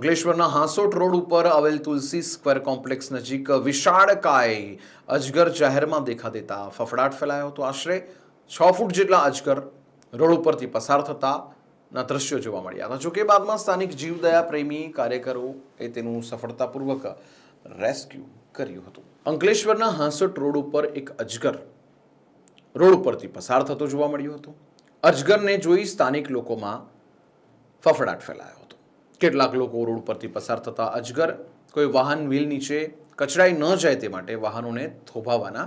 અંકલેશ્વરના હાંસોટ રોડ ઉપર આવેલ તુલસી સ્ક્વેર કોમ્પ્લેક્સ નજીક વિશાળકાય અજગર જાહેરમાં દેખા દેતા ફફડાટ ફેલાયો હતો। આશરે 6 ફૂટ જેટલા અજગર રોડ ઉપરથી પસાર થતાના દ્રશ્યો જોવા મળ્યા હતા। જોકે બાદમાં સ્થાનિક જીવદયા પ્રેમી કાર્યકરોએ તેનું સફળતાપૂર્વક રેસ્ક્યુ કર્યું હતું। અંકલેશ્વરના હાંસોટ રોડ ઉપર એક અજગર રોડ ઉપરથી પસાર થતો જોવા મળ્યો હતો। અજગરને જોઈ સ્થાનિક લોકોમાં ફફડાટ ફેલાયો હતો। કેટલાક લોકો રોડ પરથી પસાર થતા અજગર કોઈ વાહન વ્હીલ નીચે કચડાઈ ન જાય તે માટે વાહનોને થોભાવવાના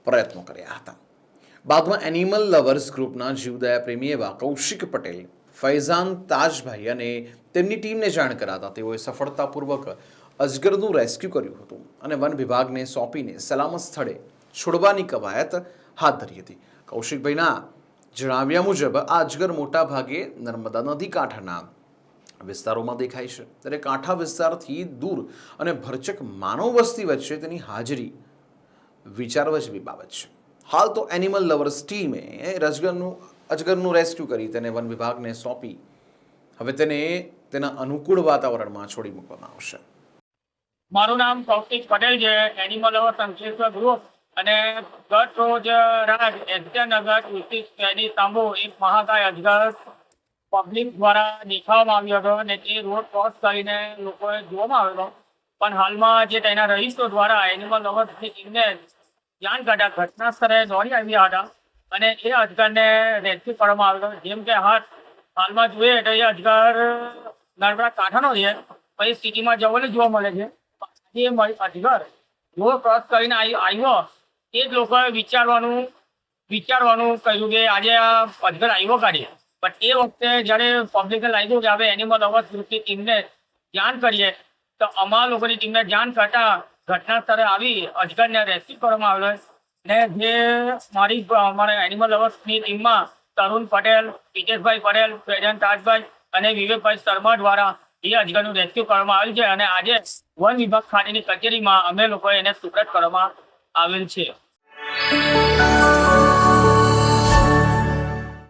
પ્રયત્નો કર્યા હતા। બાદમાં એનિમલ લવર્સ ગ્રુપના જીવદયા પ્રેમી એવા કૌશિક પટેલ, ફૈઝાન તાજભાઈ અને તેમની ટીમને જાણ કરાતા તેઓએ સફળતાપૂર્વક અજગરનું રેસ્ક્યુ કર્યું હતું અને વન વિભાગને સોંપીને સલામત સ્થળે છોડવાની કવાયત હાથ ધરી હતી। કૌશિકભાઈના જણાવ્યા મુજબ આ અજગર મોટા ભાગે નર્મદા નદી કાંઠાના વિસ્તારોમાં દેખાય છે, ત્યારે કાંઠા વિસ્તારથી દૂર અને ભરચક માનવ વસ્તી વચ્ચે તેની હાજરી વિચારવા જેવી બાબત છે। હાલ તો એનિમલ લવર્સ ટીમે અજગરનું રેસ્ક્યુ કરી તેને વન વિભાગને સોંપી હવે તેને તેના અનુકૂળ વાતાવરણમાં છોડી મૂકવામાં આવશે। મારું નામ કૌશિક પટેલ છે, એનિમલ લવર્સ અંકલેશ્વર ગ્રુપ અને ગત રોજ રાત એસટીનગર તુલસી સ્ક્વેરની સામે એક મહાકાય અજગર પબ્લિક દ્વારા દેખાવામાં આવ્યો હતો અને તે રોડ ક્રોસ કરીને લોકોએ જોવામાં આવ્યો હતો। પણ હાલમાં જે તેના રહીશો દ્વારા એનિમલ લવર્સની ટીમને જાણ કરતા ઘટના સ્થળે દોડી આવ્યા હતા અને એ અજગરને રેસ્ક્યુ કરવામાં આવ્યો હતો। જેમ કે હાલમાં જોઈએ તો એ અજગર નર્મદા કાંઠાનો છે, પછી સિટીમાં જવલે જોવા મળે છે। જે અજગર રોડ ક્રોસ કરીને આવ્યો એ જ લોકોએ વિચારવાનું કહ્યું કે આજે આ અજગર આવ્યો કાઢીએ। પણ એ વખતે જ્યારે પબ્લિકને લાગ્યું કે આપણે એનિમલ લવર્સ ગ્રુપની ટીમને જાણ કરીએ તો અમારા લોકોની ટીમને જાણ કરતા ઘટના સ્થળે આવી અજગરને રેસ્ક્યુ કરવામાં આવ્યો ને જે અમારા એનિમલ લવર્સની ટીમમાં તરુણ પટેલ, હિતેશભાઈ પટેલ, ફૈઝાન તાજભાઈ અને વિવેકભાઈ શર્મા દ્વારા એ અજગરનું રેસ્ક્યુ કરવામાં આવેલ છે અને આજે વન વિભાગ ખાતેની કચેરીમાં અમે લોકોએ એને સુપ્રત કરવામાં આવેલ છે।